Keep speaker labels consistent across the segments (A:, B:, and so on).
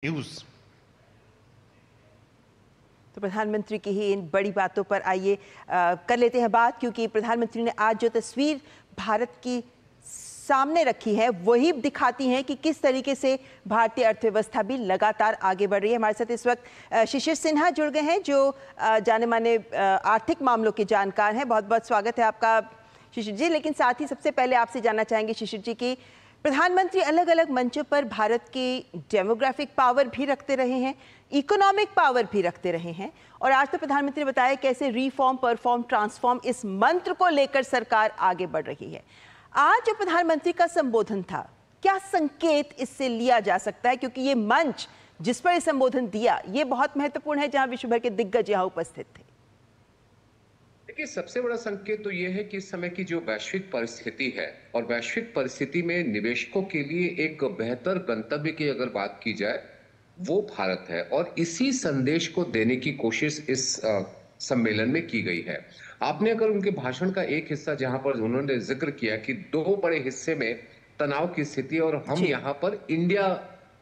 A: News.
B: तो प्रधानमंत्री की ही इन बड़ी बातों पर आइए कर लेते हैं बात, क्योंकि प्रधानमंत्री ने आज जो तस्वीर भारत की सामने रखी है वही दिखाती हैं कि किस तरीके से भारतीय अर्थव्यवस्था भी लगातार आगे बढ़ रही है। हमारे साथ इस वक्त शिशिर सिन्हा जुड़ गए हैं, जो जाने माने आर्थिक मामलों के जानकार हैं। बहुत बहुत स्वागत है आपका शिशिर जी। लेकिन साथ ही सबसे पहले आपसे जानना चाहेंगे शिशिर जी की प्रधानमंत्री अलग अलग मंचों पर भारत की डेमोग्राफिक पावर भी रखते रहे हैं, इकोनॉमिक पावर भी रखते रहे हैं, और आज तो प्रधानमंत्री ने बताया कैसे रिफॉर्म, परफॉर्म, ट्रांसफॉर्म इस मंत्र को लेकर सरकार आगे बढ़ रही है। आज जो प्रधानमंत्री का संबोधन था, क्या संकेत इससे लिया जा सकता है? क्योंकि ये मंच जिस पर ये संबोधन दिया ये बहुत महत्वपूर्ण है, जहां विश्व भर के दिग्गज यहां उपस्थित थे।
C: देखिए, सबसे बड़ा संकेत तो यह है कि इस समय की जो वैश्विक परिस्थिति है, और वैश्विक परिस्थिति में निवेशकों के लिए एक बेहतर गंतव्य की अगर बात की जाए, वो भारत है। और इसी संदेश को देने की कोशिश इस सम्मेलन में की गई है। आपने अगर उनके भाषण का एक हिस्सा जहां पर उन्होंने जिक्र किया कि दो बड़े हिस्से में तनाव की स्थिति, और हम यहाँ पर इंडिया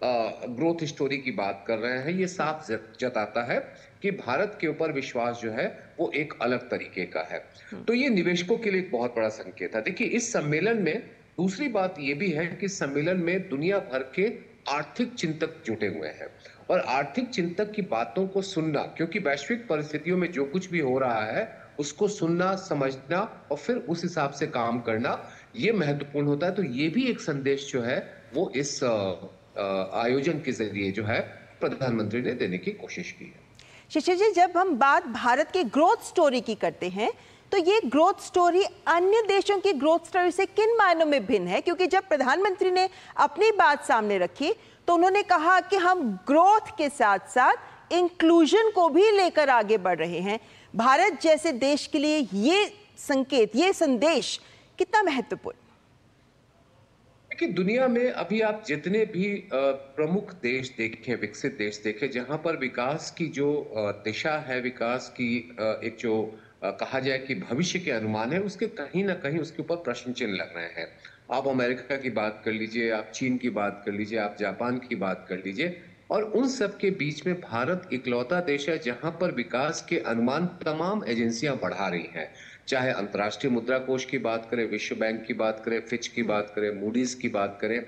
C: ग्रोथ स्टोरी की बात कर रहे हैं, ये साफ जताता है कि भारत के ऊपर विश्वास जो है वो एक अलग तरीके का है। तो ये निवेशकों के लिए एक बहुत बड़ा संकेत है। देखिए, इस सम्मेलन में दूसरी बात ये भी है कि सम्मेलन में दुनिया भर के आर्थिक चिंतक जुटे हुए हैं, और आर्थिक चिंतक की बातों को सुनना, क्योंकि वैश्विक परिस्थितियों में जो कुछ भी हो रहा है उसको सुनना, समझना और फिर उस हिसाब से काम करना, ये महत्वपूर्ण होता है। तो ये भी एक संदेश जो है वो इस आयोजन के जरिए जो है प्रधानमंत्री ने देने की कोशिश की है।
B: शिशिर जी, जब हम बात भारत के ग्रोथ स्टोरी की करते हैं तो ये ग्रोथ स्टोरी अन्य देशों की ग्रोथ स्टोरी से किन मायनों में भिन्न है? क्योंकि जब प्रधानमंत्री ने अपनी बात सामने रखी तो उन्होंने कहा कि हम ग्रोथ के साथ साथ इंक्लूजन को भी लेकर आगे बढ़ रहे हैं। भारत जैसे देश के लिए ये संकेत, ये संदेश कितना महत्वपूर्ण?
C: कि दुनिया में अभी आप जितने भी प्रमुख देश देखें, विकसित देश देखें, जहां पर विकास की जो दिशा है, विकास की एक जो कहा जाए कि भविष्य के अनुमान है, उसके कहीं ना कहीं उसके ऊपर प्रश्न चिन्ह लग रहे हैं। आप अमेरिका की बात कर लीजिए, आप चीन की बात कर लीजिए, आप जापान की बात कर लीजिए, और उन सब के बीच में भारत इकलौता देश है जहां पर विकास के अनुमान तमाम एजेंसियां बढ़ा रही हैं। चाहे अंतर्राष्ट्रीय मुद्रा कोष की बात करें, विश्व बैंक की बात करें, फिच की बात करें, मूडीज की बात करें,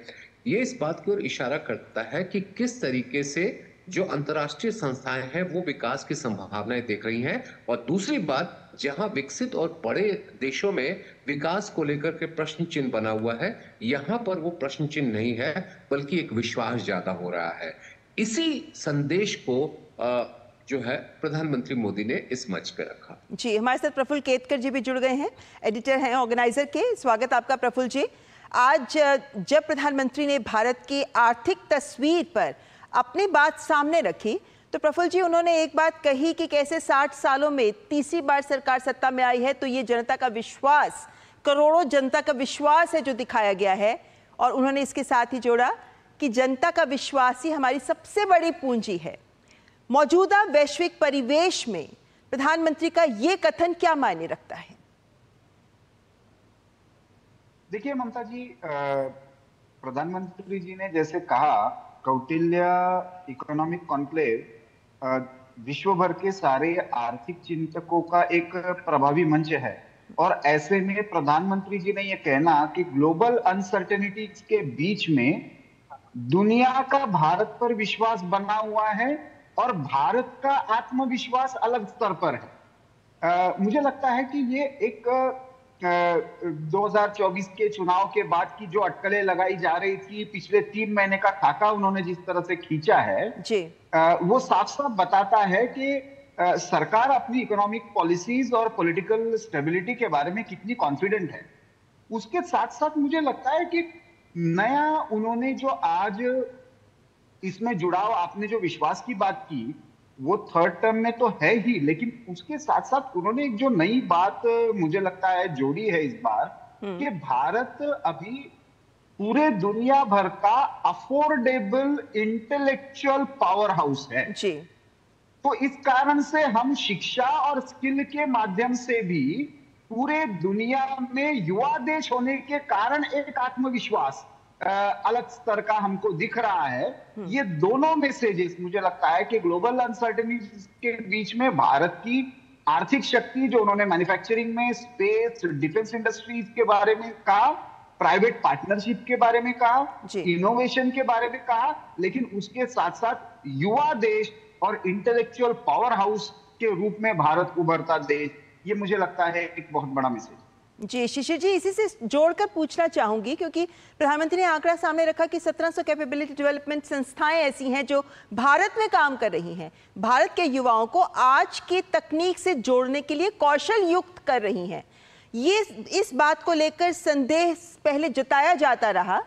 C: ये इस बात की ओर इशारा करता है कि किस तरीके से जो अंतर्राष्ट्रीय संस्थाएं हैं वो विकास की संभावनाएं देख रही हैं। और दूसरी बात, जहां विकसित और बड़े देशों में विकास को लेकर के प्रश्न चिन्ह बना हुआ है, यहां पर वो प्रश्न चिन्ह नहीं है, बल्कि एक विश्वास ज्यादा हो रहा है। इसी संदेश को जो है प्रधानमंत्री मोदी ने इस मंच पे रखा।
B: जी, हमारे साथ प्रफुल्ल केतकर जी भी जुड़ गए हैं, एडिटर हैं ऑर्गेनाइजर के। स्वागत आपका प्रफुल्ल जी। आज जब प्रधानमंत्री ने भारत की आर्थिक तस्वीर पर अपनी बात सामने रखी तो प्रफुल्ल जी, उन्होंने एक बात कही कि कैसे 60 सालों में तीसरी बार सरकार सत्ता में आई है, तो ये जनता का विश्वास, करोड़ों जनता का विश्वास है जो दिखाया गया है। और उन्होंने इसके साथ ही जोड़ा कि जनता का विश्वास ही हमारी सबसे बड़ी पूंजी है। मौजूदा वैश्विक परिवेश में प्रधानमंत्री का यह कथन क्या मायने रखता है?
D: देखिए ममता जी, प्रधानमंत्री जी ने जैसे कहा, कौटिल्य इकोनॉमिक कॉन्क्लेव विश्व भर के सारे आर्थिक चिंतकों का एक प्रभावी मंच है। और ऐसे में प्रधानमंत्री जी ने यह कहना कि ग्लोबल अनसर्टेनिटीज के बीच में दुनिया का भारत पर विश्वास बना हुआ है और भारत का आत्मविश्वास अलग स्तर पर है। मुझे लगता है कि ये एक 2024 के चुनाव के बाद की जो अटकलें लगाई जा रही थी, पिछले 3 महीने का खाका उन्होंने जिस तरह से खींचा है जी, वो साफ साफ बताता है कि सरकार अपनी इकोनॉमिक पॉलिसीज और पॉलिटिकल स्टेबिलिटी के बारे में कितनी कॉन्फिडेंट है। उसके साथ साथ मुझे लगता है कि नया उन्होंने जो आज इसमें जुड़ाव, आपने जो विश्वास की बात की, वो थर्ड टर्म में तो है ही, लेकिन उसके साथ साथ उन्होंने एक जो नई बात मुझे लगता है जोड़ी है इस बार, कि भारत अभी पूरे दुनिया भर का अफोर्डेबल इंटेलेक्चुअल पावर हाउस है जी। तो इस कारण से हम शिक्षा और स्किल के माध्यम से भी पूरे दुनिया में युवा देश होने के कारण एक आत्मविश्वास अलग स्तर का हमको दिख रहा है। ये दोनों मैसेजेस मुझे लगता है कि ग्लोबल अनसर्टेनिटीज के बीच में भारत की आर्थिक शक्ति, जो उन्होंने मैन्युफैक्चरिंग में, स्पेस, डिफेंस इंडस्ट्रीज के बारे में कहा, प्राइवेट पार्टनरशिप के बारे में कहा, इनोवेशन के बारे में कहा, लेकिन उसके साथ साथ युवा देश और इंटेलेक्चुअल पावर हाउस के रूप में भारत उभरता देश, ये मुझे लगता है एक बहुत बड़ा मैसेज।
B: जी शिशिर जी, इसी से जोड़कर पूछना चाहूंगी, क्योंकि प्रधानमंत्री ने आंकड़ा सामने रखा कि 1700 कैपेबिलिटी डेवलपमेंट संस्थाएं ऐसी हैं जो भारत में काम कर रही हैं, भारत के युवाओं को आज की तकनीक से जोड़ने के लिए कौशल युक्त कर रही हैं। ये इस बात को लेकर संदेह पहले जताया जाता रहा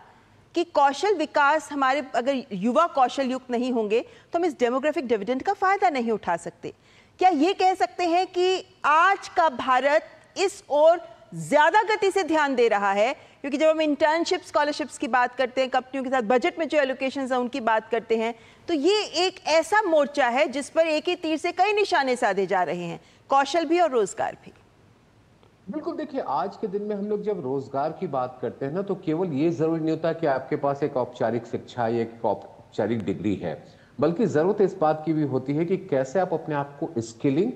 B: कि कौशल विकास हमारे, अगर युवा कौशल युक्त नहीं होंगे तो हम इस डेमोग्राफिक डिविडेंड का फायदा नहीं उठा सकते। क्या ये कह सकते हैं कि आज का भारत इस ओर ज्यादा गति से ध्यान दे रहा है? क्योंकि जब हम इंटर्नशिप स्कॉलरशिप्स की बात करते हैं, कंपनियों के साथ बजट में जो एलोकेशंस हैं उनकी बात करते हैं, तो ये एक ऐसा मोर्चा है जिस पर एक ही तीर से कई निशाने साधे जा रहे हैं, कौशल भी और रोजगार भी।
A: बिल्कुल, देखिए आज के दिन में हम लोग जब रोजगार की बात करते हैं ना, तो केवल ये जरूरी नहीं होता कि आपके पास एक औपचारिक शिक्षा या एक औपचारिक डिग्री है, बल्कि जरूरत इस बात की भी होती है कि कैसे आप अपने आप को स्किलिंग,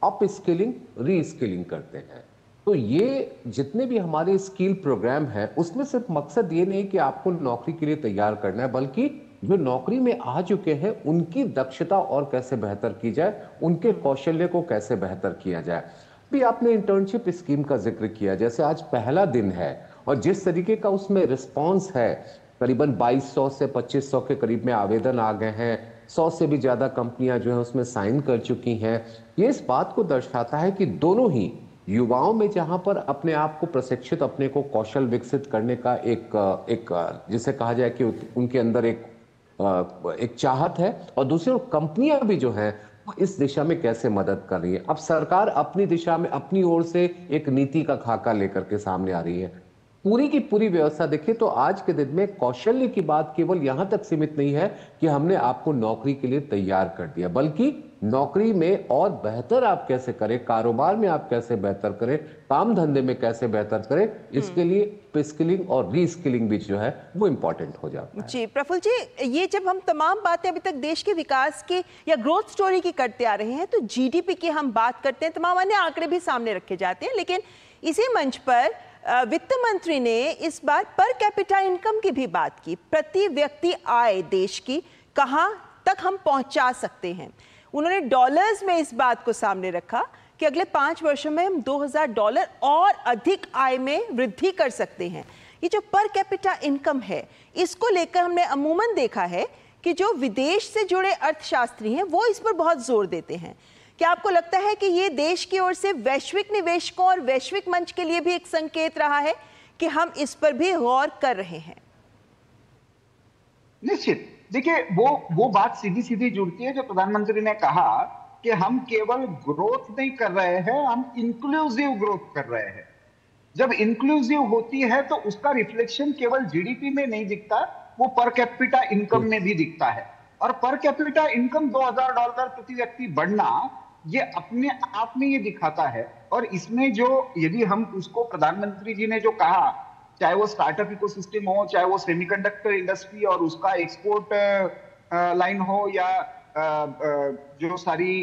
A: अप स्किलिंग, री स्किलिंग करते हैं। तो ये जितने भी हमारे स्किल प्रोग्राम है, उसमें सिर्फ मकसद ये नहीं कि आपको नौकरी के लिए तैयार करना है, बल्कि जो नौकरी में आ चुके हैं उनकी दक्षता और कैसे बेहतर की जाए, उनके कौशल्य को कैसे बेहतर किया जाए। भी आपने इंटर्नशिप स्कीम का जिक्र किया, जैसे आज पहला दिन है और जिस तरीके का उसमें रिस्पॉन्स है, करीबन 2200 से 2500 के करीब में आवेदन आ गए हैं, 100 से भी ज्यादा कंपनियां जो है उसमें साइन कर चुकी हैं। ये इस बात को दर्शाता है कि दोनों ही युवाओं में जहां पर अपने आप को प्रशिक्षित, अपने को कौशल विकसित करने का एक जिसे कहा जाए कि उनके अंदर एक चाहत है, और दूसरी ओर कंपनियां भी जो है इस दिशा में कैसे मदद कर रही है। अब सरकार अपनी दिशा में अपनी ओर से एक नीति का खाका लेकर के सामने आ रही है। पूरी की पूरी व्यवस्था देखिए तो आज के दिन में कौशल्य की बात केवल यहां तक सीमित नहीं है कि हमने आपको नौकरी के लिए तैयार कर दिया, बल्कि नौकरी में और बेहतर आप कैसे करें, कारोबार में आप कैसे बेहतर करें, काम धंधे में कैसे बेहतर करें, इसके लिए स्किलिंग और रीस्किलिंग भी जो है वो इंपॉर्टेंट हो जाता है।
B: जी प्रफुल्ल जी, ये जब हम तमाम बातें अभी तक देश के विकास की या ग्रोथ स्टोरी की करते आ रहे हैं, तो जीडीपी की हम बात करते हैं, तमाम अन्य आंकड़े भी सामने रखे जाते हैं, लेकिन इसी मंच पर वित्त मंत्री ने इस बार पर कैपिटा इनकम की भी बात की। प्रति व्यक्ति आय देश की कहां तक हम पहुंचा सकते हैं। उन्होंने डॉलर्स में इस बात को सामने रखा कि अगले 5 वर्षों में हम $2000 और अधिक आय में वृद्धि कर सकते हैं। ये जो पर कैपिटा इनकम है, इसको लेकर हमने अमूमन देखा है कि जो विदेश से जुड़े अर्थशास्त्री हैं वो इस पर बहुत जोर देते हैं। क्या आपको लगता है कि ये देश की ओर से वैश्विक निवेशकों और वैश्विक मंच के लिए भी एक संकेत रहा है कि हम इस पर भी गौर कर रहे हैं?
D: निश्चित, देखिए वो बात सीधी सीधी जुड़ती है जो प्रधानमंत्री ने कहा कि हम केवल ग्रोथ नहीं कर रहे हैं, हम इंक्लूसिव ग्रोथ कर रहे हैं। जब इंक्लूसिव होती है तो उसका रिफ्लेक्शन केवल जीडीपी में नहीं दिखता, वो पर कैपिटा इनकम में भी दिखता है। और पर कैपिटा इनकम $2000 प्रति व्यक्ति बढ़ना, ये अपने आप में ये दिखाता है। और इसमें जो, यदि हम उसको प्रधानमंत्री जी ने जो कहा, चाहे वो स्टार्टअप इकोसिस्टम हो, चाहे वो सेमीकंडक्टर इंडस्ट्री और उसका एक्सपोर्ट लाइन हो, या जो सारी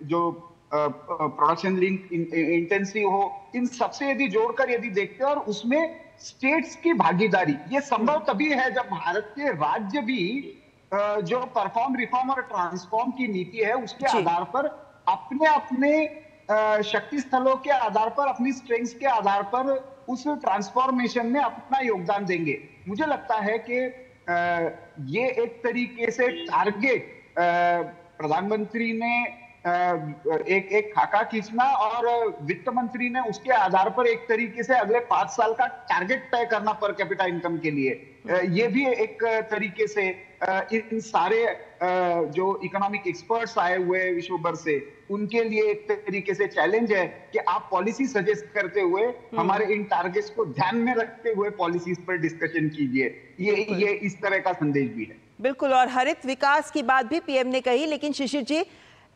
D: जो प्रोडक्शन लिंक इंटेंसिव हो, इन सबसे यदि जोड़कर यदि देखते हैं, और उसमें स्टेट्स की भागीदारी, ये संभव तभी है जब भारत के राज्य भी जो परफॉर्म, रिफॉर्म और ट्रांसफॉर्म की नीति है उसके आधार पर अपने अपने शक्ति स्थलों के आधार पर, अपनी स्ट्रेंथ्स के आधार पर उस ट्रांसफॉर्मेशन में अपना योगदान देंगे। मुझे लगता है कि ये एक तरीके से टारगेट प्रधानमंत्री ने एक खाका खींचना और वित्त मंत्री ने उसके आधार पर एक तरीके से अगले 5 साल का टारगेट तय करना पर कैपिटा इनकम के लिए, ये भी एक तरीके से इन सारे जो इकोनॉमिक एक्सपर्ट्स आए हुए विश्व भर से, उनके लिए एक तरीके से चैलेंज है कि आप पॉलिसी सजेस्ट करते हुए हमारे इन टारगेट्स को ध्यान में रखते हुए पॉलिसीज पर डिस्कशन कीजिए। ये इस तरह का संदेश भी है।
B: बिल्कुल, और हरित विकास की बात भी पीएम ने कही। लेकिन शिशिर जी,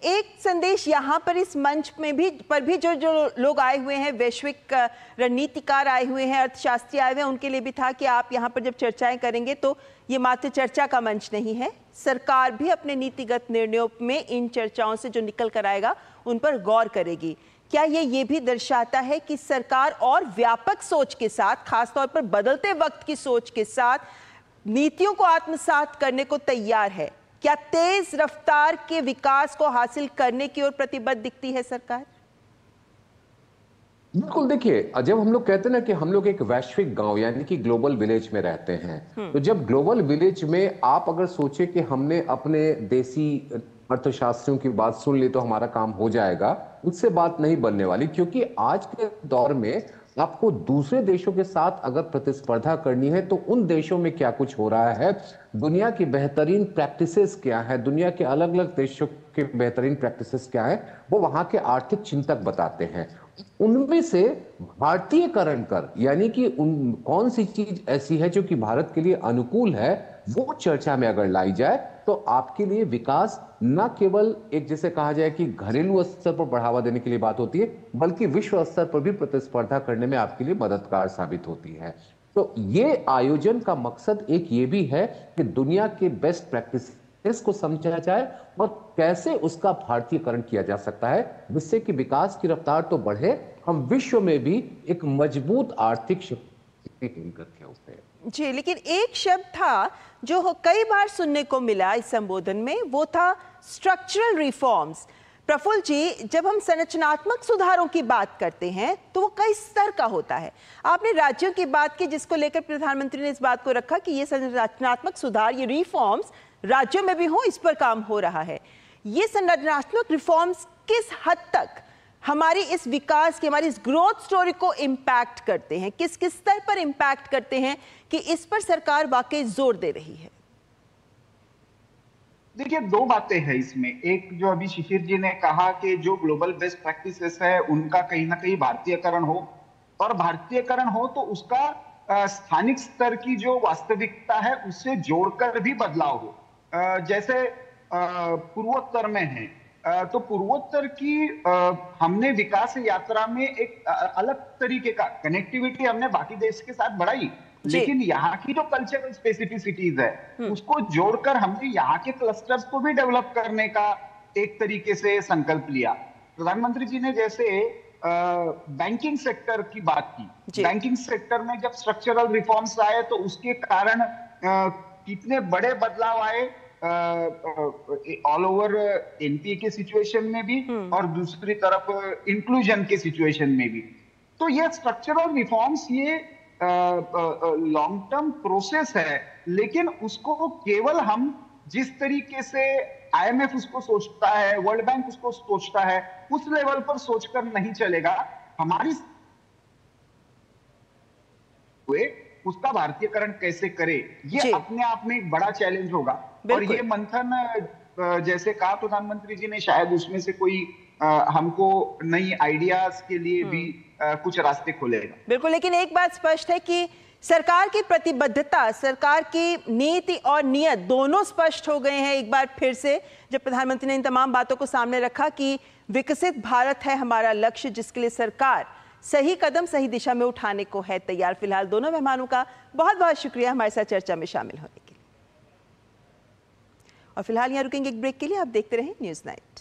B: एक संदेश यहाँ पर इस मंच में भी जो लोग आए हुए हैं, वैश्विक रणनीतिकार आए हुए हैं, अर्थशास्त्री आए हुए हैं, उनके लिए भी था कि आप यहाँ पर जब चर्चाएं करेंगे तो ये मात्र चर्चा का मंच नहीं है, सरकार भी अपने नीतिगत निर्णयों में इन चर्चाओं से जो निकल कर आएगा उन पर गौर करेगी। क्या ये भी दर्शाता है कि सरकार और व्यापक सोच के साथ, खासतौर पर बदलते वक्त की सोच के साथ, नीतियों को आत्मसात करने को तैयार है? क्या तेज रफ्तार के विकास को हासिल करने की ओर प्रतिबद्ध दिखती है सरकार?
A: बिल्कुल, देखिए, जब हम लोग कहते हैं ना कि हम लोग एक वैश्विक गांव यानी कि ग्लोबल विलेज में रहते हैं, तो जब ग्लोबल विलेज में आप अगर सोचे कि हमने अपने देसी अर्थशास्त्रियों की बात सुन ली तो हमारा काम हो जाएगा, उससे बात नहीं बनने वाली। क्योंकि आज के दौर में आपको दूसरे देशों के साथ अगर प्रतिस्पर्धा करनी है तो उन देशों में क्या कुछ हो रहा है, दुनिया की बेहतरीन प्रैक्टिसेस क्या है, दुनिया के अलग अलग देशों के बेहतरीन प्रैक्टिसेस क्या है, वो वहां के आर्थिक चिंतक बताते हैं। उनमें से भारतीयकरण कर, यानी कि उन कौन सी चीज ऐसी है जो कि भारत के लिए अनुकूल है, वो चर्चा में अगर लाई जाए तो आपके लिए विकास न केवल एक जैसे कहा जाए कि घरेलू स्तर पर बढ़ावा देने के लिए बात होती है, बल्कि विश्व स्तर पर भी प्रतिस्पर्धा करने में आपके लिए मददगार साबित होती है। तो ये आयोजन का मकसद एक ये भी है कि दुनिया के बेस्ट प्रैक्टिसेस को समझा जाए और कैसे उसका भारतीयकरण किया जा सकता है, जिससे कि विकास की रफ्तार तो बढ़े, हम विश्व में भी एक मजबूत आर्थिक शक्ति होते।
B: जी, लेकिन एक शब्द था जो कई बार सुनने को मिला इस संबोधन में, वो था स्ट्रक्चरल रिफॉर्म्स। प्रफुल्ल जी, जब हम संरचनात्मक सुधारों की बात करते हैं तो वो कई स्तर का होता है। आपने राज्यों की बात की, जिसको लेकर प्रधानमंत्री ने इस बात को रखा कि ये संरचनात्मक सुधार, ये रिफॉर्म्स राज्यों में भी हो, इस पर काम हो रहा है। ये संरचनात्मक रिफॉर्म्स किस हद तक हमारी इस विकास की, हमारी इस ग्रोथ स्टोरी को इम्पैक्ट करते हैं, किस किस स्तर पर इम्पैक्ट करते हैं कि इस पर सरकार वाकई जोर दे रही है?
D: देखिए, दो बातें हैं इसमें। एक, जो अभी शिशिर जी ने कहा कि जो ग्लोबल बेस्ट प्रैक्टिसेस है उनका कहीं ना कहीं भारतीयकरण हो, और भारतीयकरण हो तो उसका स्थानिक स्तर की जो वास्तविकता है उससे जोड़कर भी बदलाव हो। जैसे पूर्वोत्तर में है, तो पूर्वोत्तर की हमने विकास यात्रा में एक अलग तरीके का कनेक्टिविटी हमने बाकी देश के साथ बढ़ाई, लेकिन यहाँ की जो कल्चरल स्पेसिफिसिटीज है उसको जोड़कर हमने यहाँ के क्लस्टर्स को भी डेवलप करने का एक तरीके से संकल्प लिया। प्रधानमंत्री जी ने जैसे बैंकिंग सेक्टर की बात की, बैंकिंग सेक्टर में जब स्ट्रक्चरल रिफॉर्म्स आए तो उसके कारण कितने बड़े बदलाव आए ऑल ओवर एनपीए के सिचुएशन में भी और दूसरी तरफ इंक्लूजन के सिचुएशन में भी। तो ये स्ट्रक्चरल रिफॉर्म्स ये लॉन्ग टर्म प्रोसेस है, लेकिन उसको केवल हम जिस तरीके से आईएमएफ उसको सोचता है, वर्ल्ड बैंक उसको सोचता है, उस लेवल पर सोचकर नहीं चलेगा। हमारी उसका भारतीयकरण कैसे करे, ये अपने आप में एक बड़ा चैलेंज होगा। और ये मंथन, जैसे कहा प्रधानमंत्री जी ने, शायद उसमें से कोई हमको नई आइडियाज के लिए भी कुछ रास्ते खोलेगा।
B: बिल्कुल, लेकिन एक बात स्पष्ट है कि सरकार की प्रतिबद्धता, सरकार की नीति और नियत दोनों स्पष्ट हो गए हैं एक बार फिर से, जब प्रधानमंत्री ने इन तमाम बातों को सामने रखा कि विकसित भारत है हमारा लक्ष्य, जिसके लिए सरकार सही कदम सही दिशा में उठाने को है तैयार। फिलहाल दोनों मेहमानों का बहुत बहुत शुक्रिया हमारे साथ चर्चा में शामिल होने के लिए। और फिलहाल यहाँ रुकेंगे एक ब्रेक के लिए। आप देखते रहें न्यूज़ नाइट।